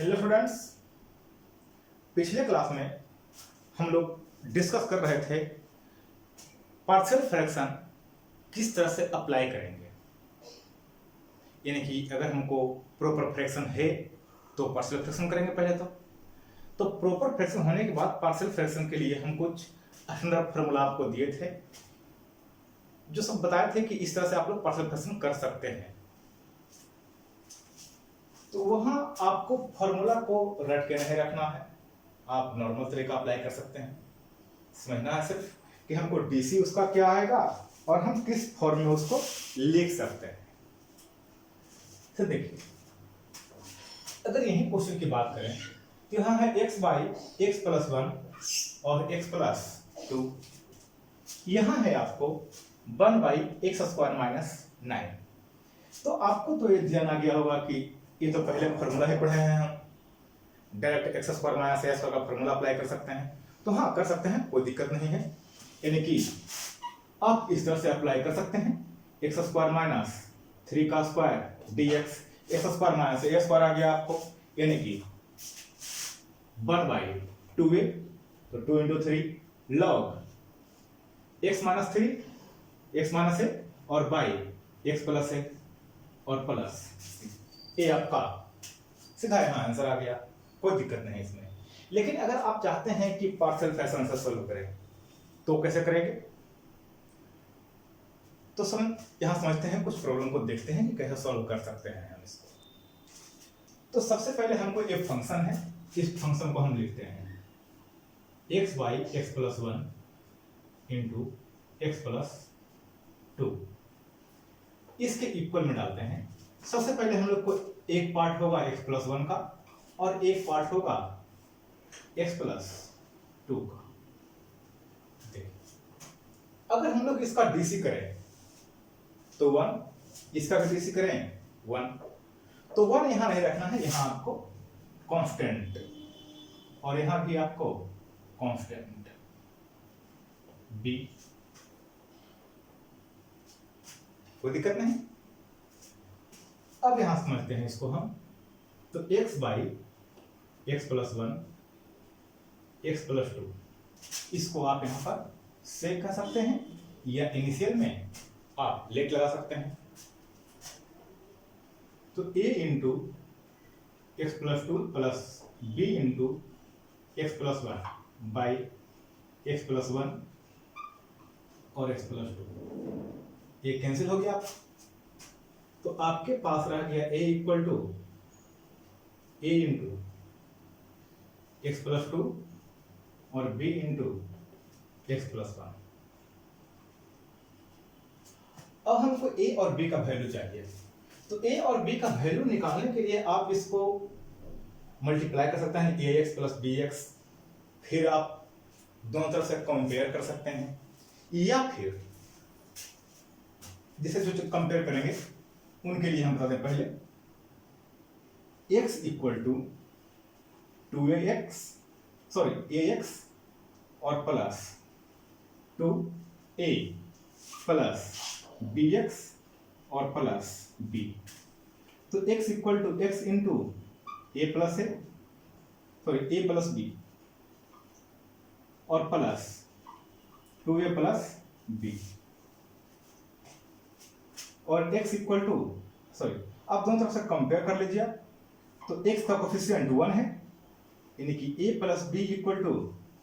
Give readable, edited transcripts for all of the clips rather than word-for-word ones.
Hello students, पिछले class में हम लोग डिस्कस कर रहे थे पार्शियल फ्रैक्शन किस तरह से अप्लाई करेंगे। यानी कि अगर हमको प्रॉपर फ्रैक्शन है तो पार्शियल फ्रैक्शन करेंगे पहले तो प्रॉपर फ्रैक्शन होने के बाद पार्शियल फ्रैक्शन के लिए हम कुछ स्टैंडर्ड फार्मूला आपको दिए थे, जो सब बताए थे कि इस तरह से आप लोग पार्शियल फ्रैक्शन कर सकते हैं। तो वहां आपको फॉर्मूला को रट के नहीं रखना है, आप नॉर्मल तरीका अप्लाई कर सकते हैं। समझना है सिर्फ कि हमको डीसी उसका क्या आएगा और हम किस फॉर्म में उसको लिख सकते हैं। तो देखिए, अगर यही क्वेश्चन की बात करें तो यहां है x बाई एक्स प्लस 1 और x प्लस 2। यहां है आपको 1 बाई एक्स स्क्वायर माइनस 9। तो आपको तो ये जाना गया होगा कि ये तो पहले फॉर्मूला ही पढ़े हैं, हम direct x square minus A square का फॉर्मूला अप्लाई कर सकते हैं। तो हाँ, कर सकते हैं, कोई दिक्कत नहीं है। यानी कि आप इस तरह से अप्लाई कर सकते हैं, एक्स स्क्वायर माइनस 3 का square D X square minus A square आ गया आपको, यानी कि 1 बाई 2a, तो 2 into 3 log X minus 3 X minus A और बाई एक्स प्लस ए और प्लस ए। आपका सीधा यहां आंसर आ गया, कोई दिक्कत नहीं इसमें। लेकिन अगर आप चाहते हैं कि पार्शियल फ्रैक्शन से सॉल्व करें तो कैसे करेंगे, तो यहां समझते हैं, कुछ प्रॉब्लम को देखते हैं कि कैसे सॉल्व कर सकते हैं हम इसको। तो सबसे पहले हमको एक फंक्शन है, इस फंक्शन को हम लिखते हैं x by x plus 1 into x plus 2, इसके इक्वल में डालते हैं। सबसे पहले हम लोग को एक पार्ट होगा x प्लस 1 का और एक पार्ट होगा x प्लस 2 का। अगर हम लोग इसका डीसी करें तो 1, इसका भी डीसी करें 1, तो 1 यहां नहीं रखना है, यहां आपको कांस्टेंट और यहां भी आपको कांस्टेंट b, कोई दिक्कत नहीं। अब यहां समझते हैं इसको हम, तो x by x plus 1 x plus 2, इसको आप यहां पर सेक कर सकते हैं या इनिशियल में आप लेट लगा सकते हैं। तो a into x plus 2 plus b into x plus 1 by x plus 1 और एक्स प्लस 2, ये कैंसिल हो गया। तो आपके पास रह गया a equal to a into x plus 2 और b इंटू एक्स प्लस 1। अब हमको a और b का वैल्यू चाहिए, तो a और b का वैल्यू निकालने के लिए आप इसको मल्टीप्लाई कर सकते हैं ax प्लस bx, फिर आप दोनों तरफ से कंपेयर कर सकते हैं, या फिर जिसे जो कंपेयर करेंगे उनके लिए हम बता दें पहले x equal to 2ax ax और प्लस 2a प्लस bx और प्लस b। तो x equal to x into a plus b और प्लस 2a प्लस b और x इक्वल टू आप दोनों तरफ से कंपेयर कर लीजिए। तो x का कोफिशिएंट 1 है, यानी कि a plus b equal to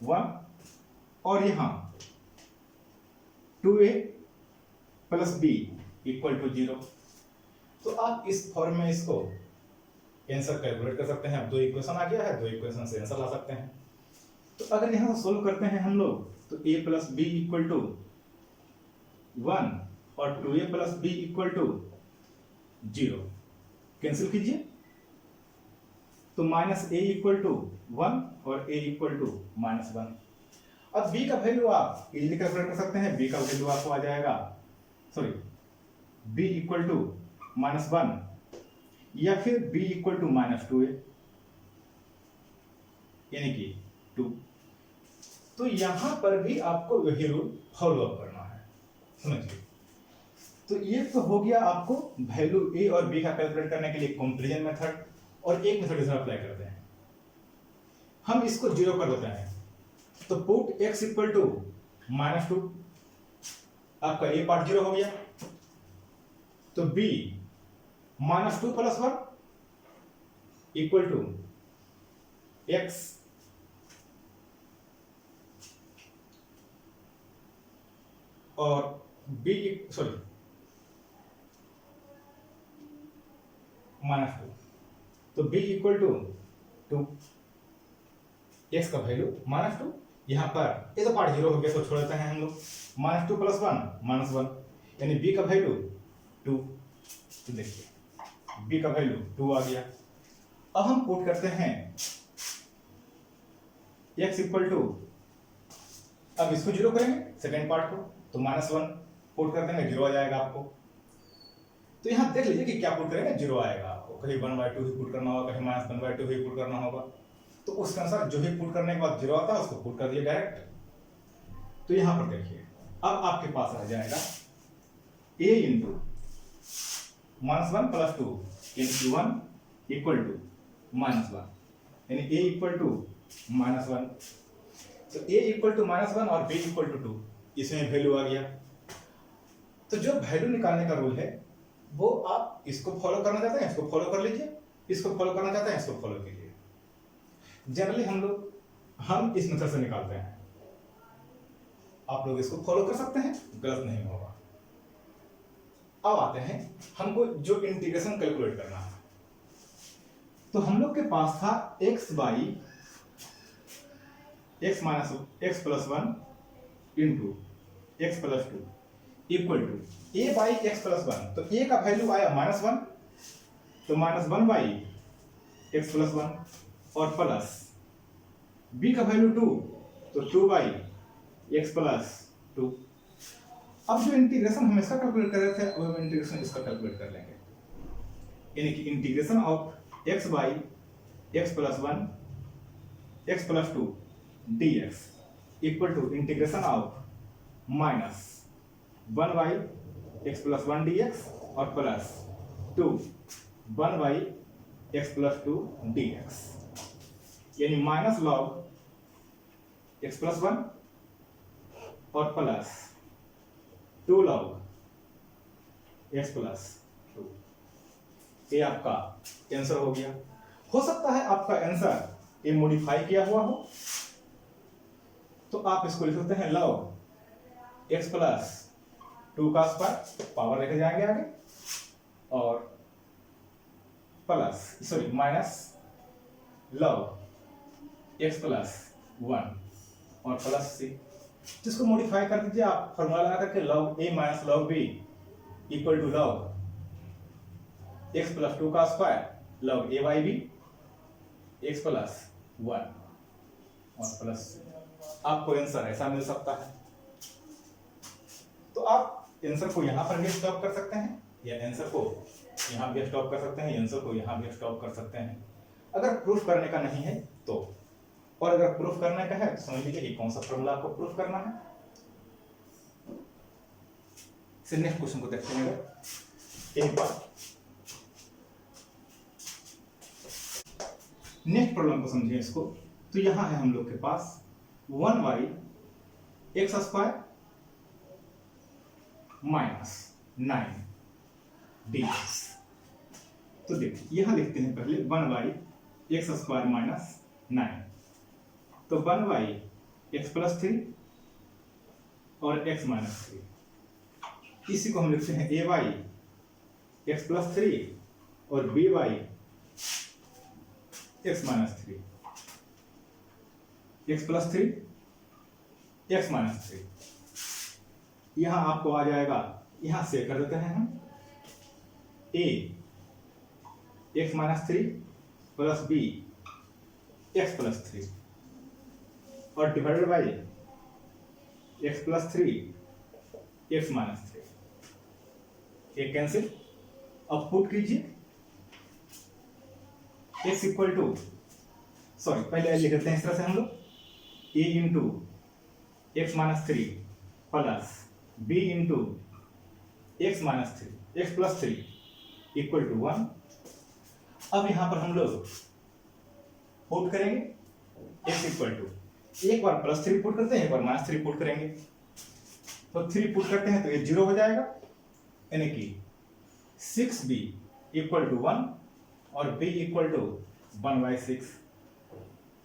1 और यहां 2a plus b equal to 0। तो आप इस फॉर्म में इसको आंसर कैलकुलेट कर सकते हैं। अब दो इक्वेशन आ गया है, दो इक्वेशन से आंसर ला सकते हैं। तो अगर यहां सोल्व करते हैं हम लोग, तो a plus b equal to 1 और 2a plus b equal to 0, cancel कीजिए। तो माइनस a इक्वल टू 1 और a इक्वल टू माइनस 1। अब b का वैल्यू आप इजीली कैलकुलेट कर सकते हैं। b का वैल्यू आपको आ जाएगा b इक्वल टू माइनस 1 या फिर b equal to minus 2a, यानी कि 2। तो यहां पर भी आपको वही रूल फॉलो अप करना है, समझिए। तो ये तो हो गया आपको वैल्यू a और b का कैलकुलेट करने के लिए कंपैरिजन मेथड। और एक मेथड इसमें अप्लाई करते हैं, हम इसको 0 कर देते हैं। तो पुट x इक्वल टू -2, आपका a पार्ट 0 हो गया। तो b -2 + 1 इक्वल टू x और b सॉरी -2, तो b इक्वल टू 2, x का वैल्यू -2, यहाँ पर ये तो पार्ट 0 हो गया तो छोड़ देते हैं हम लोग, -2 + 1 -1, यानी b का वैल्यू 2। तो देखिए b का वैल्यू 2 आ गया। अब हम पुट करते हैं x इक्वल टू, अब इसको 0 करेंगे सेकेंड पार्ट को, तो -1 पुट कर देंगे 0 आ जाएगा आपको। तो यहाँ देख लीजिए कि क्या पुट करेंगे 0 आएगा आपको, कहीं 1/2 ही पुट करना होगा, कहीं -1/2 ही पुट करना होगा। तो उसके अनुसार जो ही पुट करने के बाद 0 आता है उसको पुट कर दिए डायरेक्ट। तो यहाँ पर देखिए अब आपके पास रह जाएगा a into -1 + 2 into 1 equal to -1, यानी a इक्वल टू -1। तो a इक्वल टू -1 और b इक्वल टू 2, इसमें वैल्यू आ गया। तो जो वैल्यू निकालने का रूल है वो आप इसको फॉलो करना चाहते हैं इसको फॉलो कर लीजिए, इसको फॉलो करना चाहते हैं इसको फॉलो कीजिए। जनरली हम इस मेथड से निकालते हैं, आप लोग इसको फॉलो कर सकते हैं, गलत नहीं होगा। अब आते हैं हमको जो इंटीग्रेशन कैलकुलेट करना है। तो हम लोग के पास था x + 1 into x + 2 equal to a by x + 1। तो a का वैल्यू आया -1, तो -1/x + 1 और प्लस b का वैल्यू 2, तो 2/x + 2। अब जो इंटीग्रेशन हम इसका कैलकुलेट कर रहे थे वो इंटीग्रेशन इसका कैलकुलेट कर लेंगे, यानी कि integration of x + 1 x + 2 dx equal to integration of -1/x + 1 dx और प्लस 2 1/x + 2 dx, यानी -log x + 1 और प्लस 2 log x + 2। ये आपका आंसर हो गया। हो सकता है आपका आंसर ये मॉडिफाई किया हुआ हो, तो आप इसको लिख सकते हैं log x + 2 का स्क्वायर, पावर लेके जाएंगे आगे, और माइनस log x + 1 और प्लस c, जिसको मॉडिफाई कर दीजिए आप फॉर्मूला लगा करके log a - log b equal to log x + 2 का स्क्वायर log a/b x + 1 और प्लस c। आपको आंसर ऐसा मिल सकता है। तो आप आंसर को यहां पर भी स्टॉप कर सकते हैं, या आंसर को यहां भी स्टॉप कर सकते हैं, आंसर को यहां भी स्टॉप कर सकते हैं, अगर प्रूफ करने का नहीं है तो। और अगर प्रूफ करने का है तो समझ लीजिए कि कौन सा फॉर्मूला आपको प्रूफ करना है। फिर नेक्स्ट क्वेश्चन को देखते हैं। एक बार नेक्स्ट प्रॉब्लम को समझिए इसको। तो यहां है हम लोग के पास 1/x² -9 dx। तो देखिए यहां लिखते हैं पहले 1/x² -9, तो 1/x + 3 और x - 3, इसी को हम लिखते हैं a/x + 3 और b/x - 3, x + 3 x - 3। यहां आपको आ जाएगा, यहां से कर देते हैं हम a x - 3 plus b x + 3 और डिवाइडेड बाय x + 3 x - 3। ये कैंसिल। अब पुट कीजिए x इक्वल टू, सॉरी पहले लिख देते हैं इस तरह से हम लोग a into x - 3 plus b into x - 3 x + 3 equal to 1 अब यहां पर हम लोग पुट करेंगे x इक्वल टू, एक बार +3 पुट करते हैं, एक बार -3 पुट करेंगे। तो 3 पुट करते हैं तो ये 0 हो जाएगा, यानी कि 6b इक्वल टू 1 और b इक्वल टू 1/6।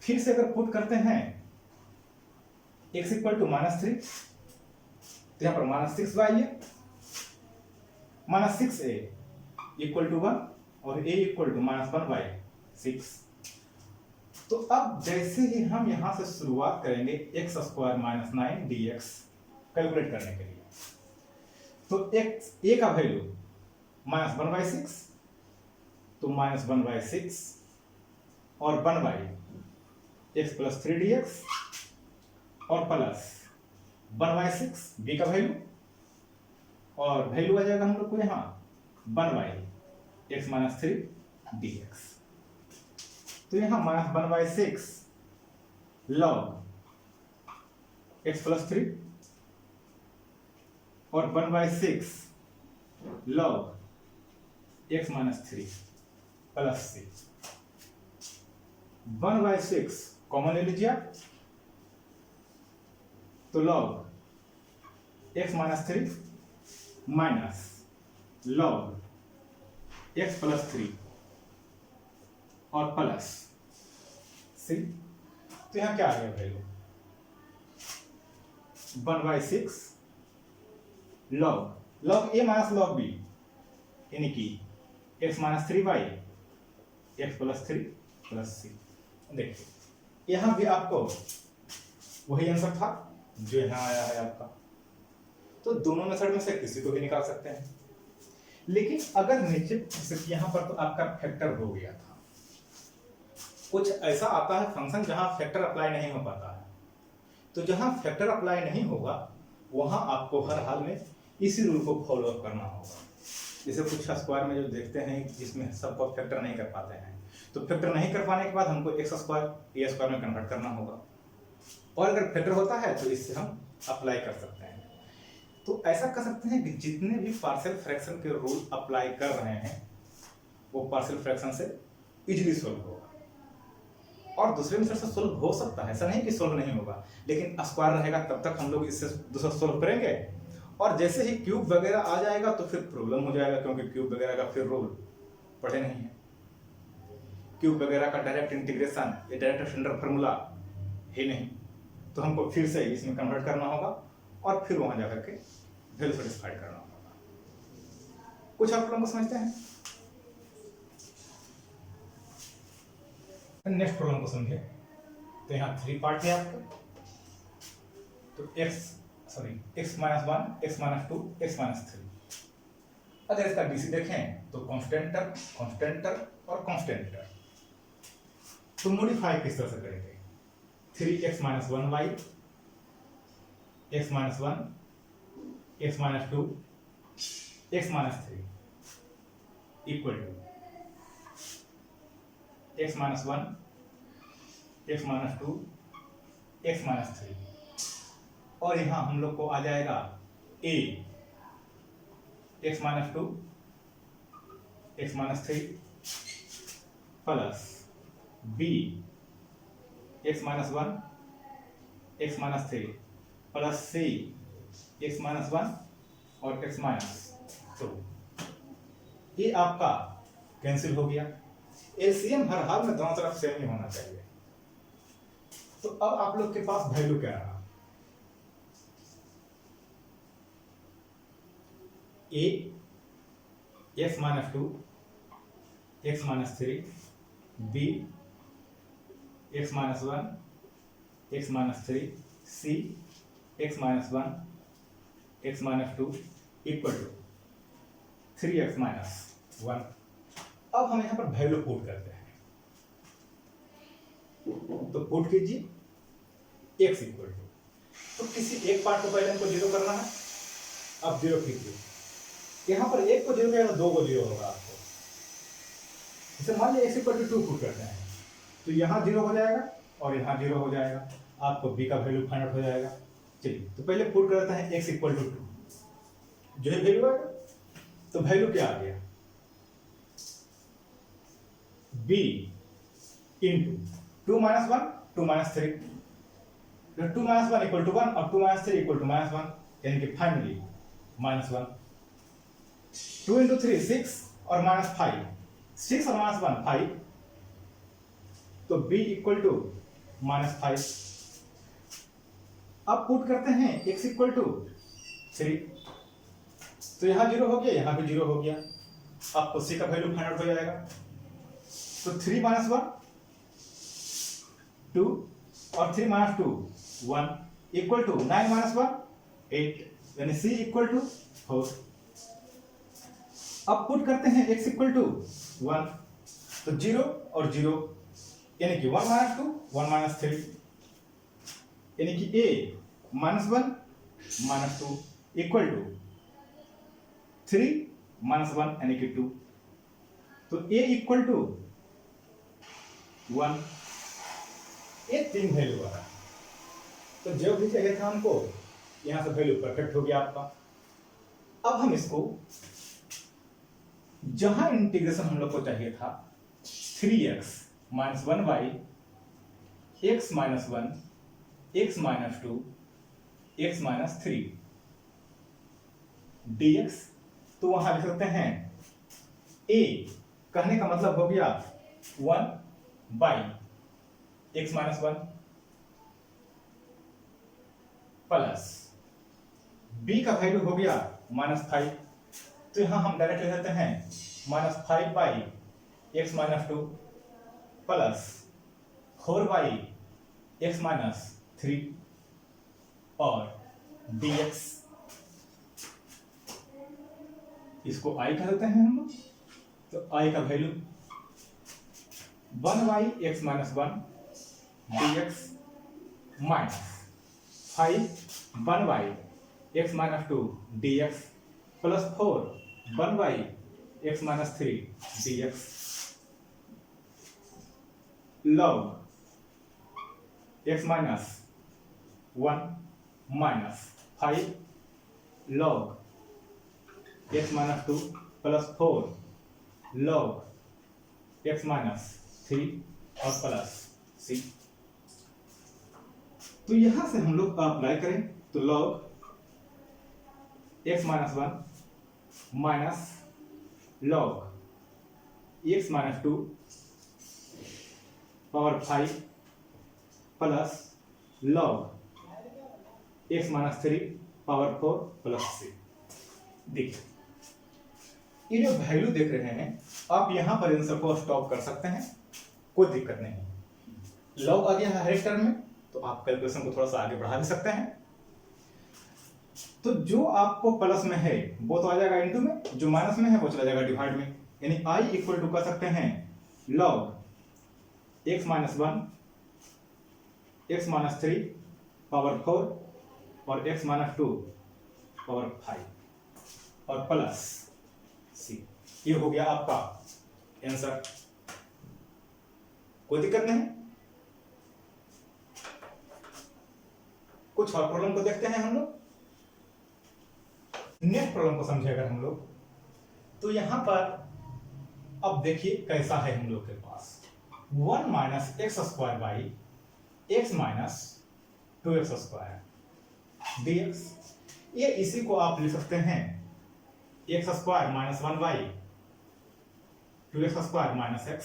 फिर से अगर पुट करते हैं x इक्वल टू -3, तो यहां पर -6y है, -6a इक्वल टू 1 और a इक्वल टू -1/6। तो अब जैसे ही हम यहां से शुरुआत करेंगे x² - 9 dx कैलकुलेट करने के लिए, तो x a का वैल्यू -1/6, तो -1/6 और 1/x + 3 dx और प्लस 1/6 b का वैल्यू, और वैल्यू आ जाएगा हम लोग को यहाँ 1/x - 3 dx। तो यहाँ -1/6 log x + 3 और 1/6 log x - 3 plus c। 1/6 common ले लीजिए आप, तो log x - 3 minus log x + 3 और प्लस c। तो यहां क्या आ गया value 1/6 log a minus log b, यानी कि x - 3/x + 3 प्लस c। देखिए यहां भी आपको वही आंसर था जो यहां आया है आपका। तो दोनों मेथड में से किसी को भी निकाल सकते हैं, लेकिन अगर निश्चित यहां पर तो आपका फैक्टर हो गया था, कुछ ऐसा आता है फंक्शन जहां फैक्टर अप्लाई नहीं हो पाता है, तो जहां फैक्टर अप्लाई नहीं होगा वहां आपको हर हाल में इसी रूल को फॉलो अप करना होगा। जैसे कुछ स्क्वायर में जो देखते हैं जिसमें सबको फैक्टर नहीं कर पाते हैं, तो फैक्टर नहीं कर पाने के बाद हमको x² a² में कन्वर्ट करना होगा, और अगर फैक्टर होता है तो इससे हम अप्लाई कर सकते हैं। तो ऐसा कर सकते हैं कि जितने भी पार्शियल फ्रैक्शन के रूल अप्लाई कर रहे हैं वो पार्शियल फ्रैक्शन से इजीली सोल्व होगा, और दूसरे मेथड से सोल्व हो सकता है, ऐसा नहीं कि सोल्व नहीं होगा, लेकिन स्क्वायर रहेगा तब तक हम लोग इससे दूसरा सोल्व करेंगे, और जैसे ही क्यूब वगैरह आ जाएगा तो फिर प्रॉब्लम हो जाएगा, क्योंकि क्यूब वगैरह का फिर रूल पढ़े नहीं है। क्यूब वगैरह का डायरेक्ट इंटीग्रेशन या डायरेक्ट स्टैंडर्ड फार्मूला है नहीं, तो हमको फिर से इसमें कन्वर्ट करना होगा और फिर वहां जाकर के वैल्यू सेटिस्फाइड करना होगा। कुछ आप लोगों को समझते हैं? नेक्स्ट प्रॉब्लम को समझिए। तो यहाँ 3 पार्ट है आपका, तो x - 1, x - 2, x - 3। अगर इसका डीसी देखें तो कांस्टेंटर, कांस्टेंटर और कांस्टेंटर। तो मॉडिफाई किस तरह से करेंगे? 3x - 1y, x - 1, x - 2, x - 3 equal to x - 1, x - 2, x - 3, और यहां हम लोग को आ जाएगा a x - 2, x - 3 plus b x - 1, x - 3 plus c x - 1 और x - 2। ये आपका कैंसिल हो गया। एलसीएम हर हाल में दोनों तरफ सेम ही होना चाहिए। तो अब आप लोग के पास वैल्यू क्या रहा? a x - 2, x - 3, b x - 1, x - 3, c x - 1, x - 2 equal to 3x - 1। अब हम यहां पर वैल्यू पुट करते हैं, तो पुट कीजिए x इक्वल टू, तो किसी एक पार्ट को पहले हमको 0 करना है। अब 0 कीजिए, यहां पर 1 को 0 किया तो 2 को 0 होगा आपको। जैसे मान लिया x इक्वल टू 2 पुट करते हैं, तो यहां 0 हो जाएगा और यहां 0 हो जाएगा, आपको b का वैल्यू फाइंड आउट हो जाएगा। चलिए तो पहले पुट करते हैं x इक्वल टू 2, जो है वैल्यू आएगा। तो वैल्यू क्या आ गया? b into 2 minus 1 2 minus 3, 2 minus 1 equal to 1 और 2 माइनस 3 इक्वल टू माइनस 1, यानी कि फाइनली माइनस 1। 2 इंटू 3 6 और माइनस 5, 6 और माइनस 1 5, तो b इक्वल टू माइनस 5। अब पुट करते हैं x इक्वल टू 3, तो यहाँ 0 हो गया, यहाँ भी 0 हो गया, आपको c का वैल्यू फाइंड आउट हो जाएगा। तो 3 माइनस 1 2 और 3 माइनस 2 1 इक्वल टू 9 माइनस 1 8, यानी c इक्वल टू 4। अब पुट करते हैं x इक्वल टू 1, तो 0 और 0, यानी कि 1 माइनस 2 1 माइनस 3, यानी कि a minus 1 minus 2 equal to 3 minus 1 यानी कि 2, तो a इक्वल टू 1, ये 3 वैल्यू आ रहा है। तो जो भी चाहिए था हमको, यहां से वैल्यू परफेक्ट हो गया आपका। अब हम इसको जहां इंटीग्रेशन हम लोग को चाहिए था 3x minus 1y x minus 1 x minus 2 x minus 3 dx, तो वहां लिख सकते हैं a, कहने का मतलब हो गया 1 by x minus 1 plus b का वैल्यू हो गया माइनस 5, तो यहां हम डायरेक्ट लिख देते हैं minus 5 by x minus 2 plus 4 by x minus 3 और dx, इसको i कह देते हैं हम लोग, तो i का value 1 by x minus 1 dx minus 5 1 by x minus 2 dx plus 4 1 by x minus 3 dx log x minus 1 minus 5 log x minus 2 plus 4 log x minus 3 और प्लस c। तो यहां से हम लोग अप्लाई करें तो log x minus 1 minus log x minus 2 power 5 plus log x minus 3 power 4 plus c। देखिए ये जो वैल्यू देख रहे हैं आप यहां पर इन सबको स्टॉप कर सकते हैं, कोई दिक्कत नहीं। log आ गया है हर एक टर्म में, तो आप कैलकुलेशन को थोड़ा सा आगे बढ़ा भी सकते हैं। तो जो आपको प्लस में है वो तो आ जाएगा इनटू में, जो माइनस में है वो चला जाएगा डिवाइड में, यानी i इक्वल टू कर सकते हैं log x minus 1 x minus 3 power 4 और x माइनस 2 पावर 5 और प्लस c। ये हो गया आपका आंसर, कोई दिक्कत नहीं। कुछ और प्रॉब्लम को देखते हैं हम लोग। नेक्स्ट प्रॉब्लम को समझे अगर हम लोग, तो यहां पर अब देखिए कैसा है हम लोग के पास 1 minus x square by x minus 2x square dx। ये इसी को आप लिख सकते हैं x square minus 1 by 2x square minus x,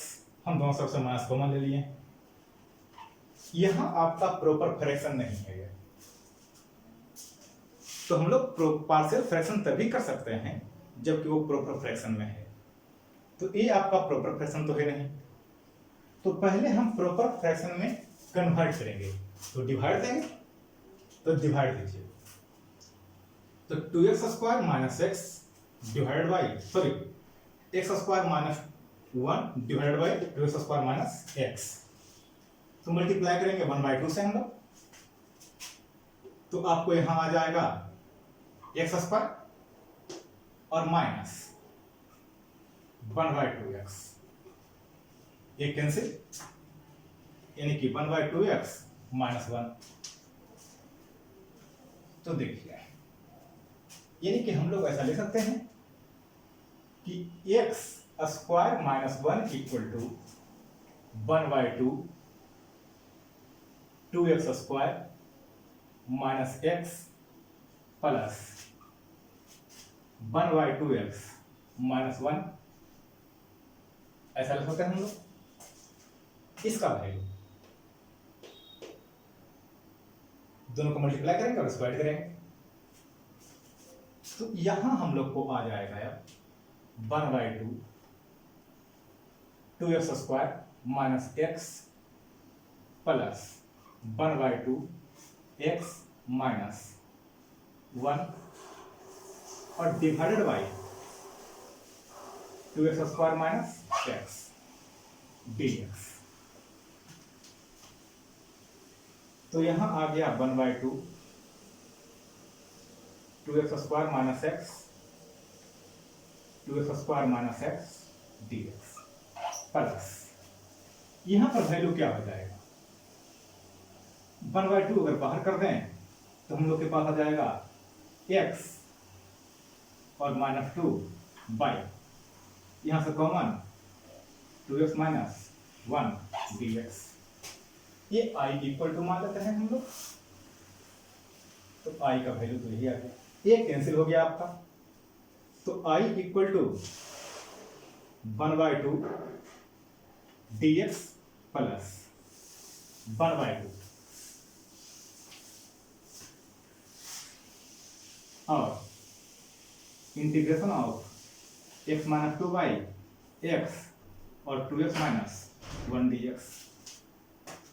हम दोनों सबसे माइनस कॉमन ले लिए। यहां आपका प्रॉपर फ्रैक्शन नहीं है, तो हम लोग पार्शियल फ्रैक्शन तभी कर सकते हैं जबकि वो प्रॉपर फ्रैक्शन में है। तो ये आपका प्रॉपर फ्रैक्शन तो है नहीं, तो पहले हम प्रॉपर फ्रैक्शन में कन्वर्ट करेंगे, तो डिवाइड देंगे, तो डिवाइड दीजिए, तो 2x square minus x divided by x square minus 1 divided by 2x square minus x, तो मल्टीप्लाई करेंगे 1/2 से हम लोग, तो आपको यहां आ जाएगा एक्स स्क्वायर और माइनस 1/2x, ये कैंसिल, यानी कि 1/2x माइनस 1। तो देखिए यानी कि हम लोग ऐसा लिख सकते हैं कि x square minus 1 equal to 1/2 2x² minus x plus 1/2x minus 1, ऐसा लिख सकते हैं हम लोग। इसका वैल्यू दोनों को मल्टीप्लाई करेंगे और स्क्वायर करेंगे, तो यहां हम लोग को आ जाएगा अब 1/2 2x² minus x plus 1/2 x minus 1 और divided by 2x² minus x dx। तो यहां आ गया 1/2 2x² minus x 2x² minus x dx plus यहां पर वैल्यू क्या हो जाएगा, 1/2 अगर बाहर कर दें तो हम लोग के पास आ जाएगा x और माइनस 2 बाई यहां से कॉमन 2x माइनस 1 dx। ये i इक्वल टू मान लेते हैं हम लोग, तो i का वैल्यू तो यही आ गया, ये कैंसिल हो गया आपका, तो i equal to 1/2 dx plus 1/2 और integration of x minus 2 by x और 2x माइनस 1 dx।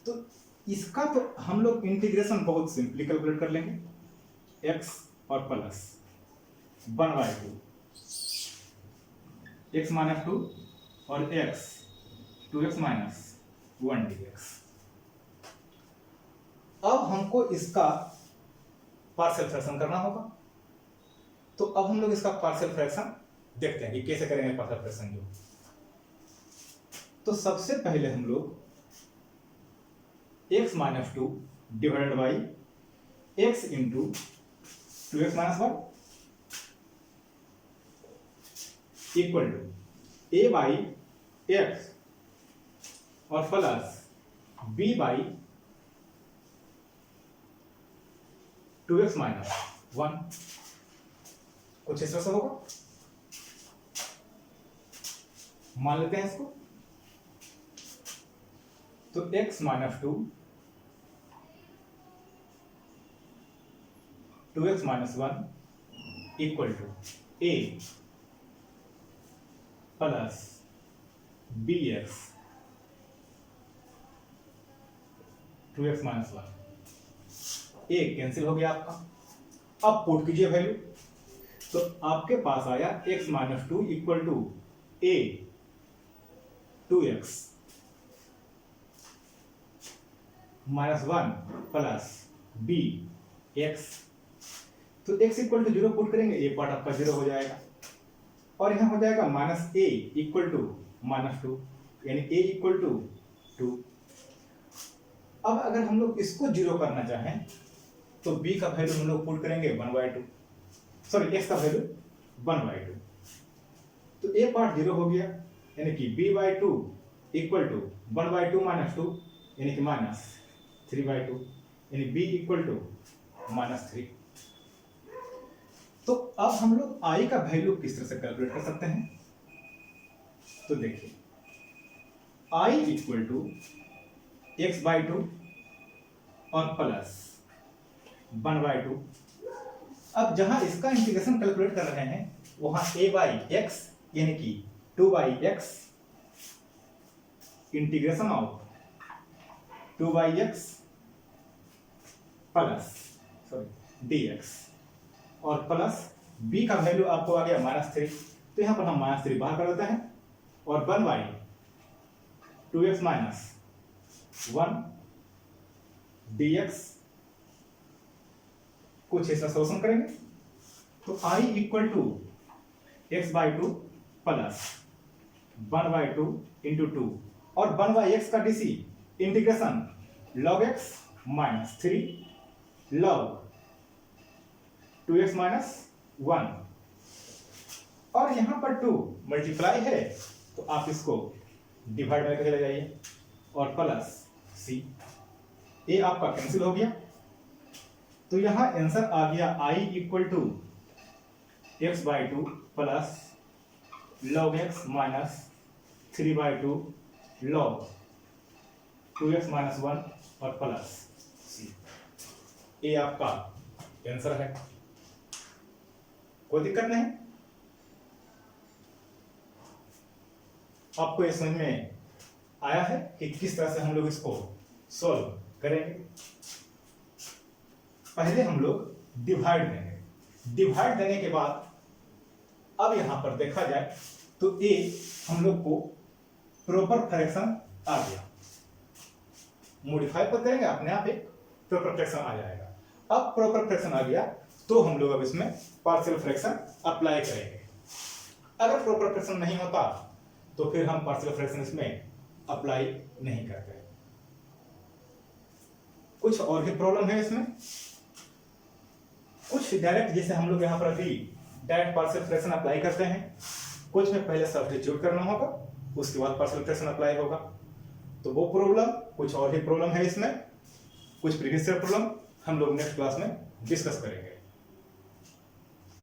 तो इसका तो हम लोग इंटीग्रेशन बहुत सिंपली कैलकुलेट कर लेंगे, x और प्लस 1/2 x माइनस 2 और x 2x माइनस 1 dx। अब हमको इसका पार्शियल फ्रैक्शन करना होगा, तो अब हम लोग इसका पार्शियल फ्रैक्शन देखते हैं कि कैसे करेंगे पार्शियल फ्रैक्शन जो। तो सबसे पहले हम लोग x minus 2 divided by x into 2x minus 1 equal to a by x और plus b by 2x minus 1, कुछ इस तरह से होगा, मान लेते हैं इसको। तो x minus 2 2x minus 1 equal to a plus bx 2x minus 1, a cancel हो गया आपका। अब पुट कीजिए वैल्यू, तो आपके पास आया x minus 2 equal to a 2x minus 1 plus b x। तो x इक्वल टू 0 पुट करेंगे, ये पार्ट आपका 0 हो जाएगा और यहां हो जाएगा minus a equal to minus 2 यानी a इक्वल टू 2। अब अगर हम लोग इसको 0 करना चाहें तो b का वैल्यू हम लोग पुट करेंगे 1/2, सॉरी x का वैल्यू 1/2, तो a पार्ट 0 हो गया यानी कि b/2 इक्वल टू 1/2 माइनस 2 यानी कि माइनस 3/2 यानी b इक्वल टू माइनस 3। तो अब हम लोग i का वैल्यू किस तरह से कैलकुलेट कर सकते हैं, तो देखिए i इक्वल टू x/2 और प्लस 1/2। अब जहां इसका इंटीग्रेशन कैलकुलेट कर रहे हैं वहां a/x यानी कि 2/x integration of 2/x plus sorry dx और प्लस b का वैल्यू आपको आ गया -3, तो यहां पर हम -3 बाहर कर देते हैं और 1/2x माइनस 1 dx कुछ ऐसा सोल्यूशन करेंगे, तो i equal to x/2 plus 1/2 into 2 और 1/x का dc integration log x minus 3 log 2x minus 1 और यहां पर 2 मल्टीप्लाई है तो आप इसको डिवाइड में चले जाइए, और प्लस सी। ए आपका कैंसिल हो गया, तो यहां आंसर आ गया i equal to x/2 plus log x minus 3/2 log 2x minus 1 और प्लस सी। ए आपका आंसर है, कोई दिक्कत नहीं। आपको ये समझ में आया है कि किस तरह से हम लोग इसको सॉल्व करेंगे। पहले हम लोग डिवाइड देंगे, डिवाइड देने के बाद अब यहां पर देखा जाए तो ए हम लोग को प्रॉपर फ्रैक्शन आ गया, मॉडिफाई पर करेंगे अपने आप एक प्रॉपर फ्रैक्शन आ जाएगा। अब प्रॉपर फ्रैक्शन आ गया तो हम लोग अब इसमें पार्शियल फ्रैक्शन अप्लाई करेंगे। अगर प्रॉपर फ्रैक्शन नहीं होता तो फिर हम पार्शियल फ्रैक्शन इसमें अप्लाई नहीं करते। कुछ और भी प्रॉब्लम है इसमें, कुछ डायरेक्ट जैसे हम लोग यहाँ पर अभी डायरेक्ट पार्शियल फ्रैक्शन अप्लाई करते हैं, कुछ में पहले सब्स्टिट्यूट करना होगा उसके बाद पार्शियल फ्रैक्शन अप्लाई होगा। तो वो प्रॉब्लम, कुछ और भी प्रॉब्लम है इसमें, कुछ प्रीवियस प्रॉब्लम हम लोग नेक्स्ट क्लास में डिस्कस करेंगे।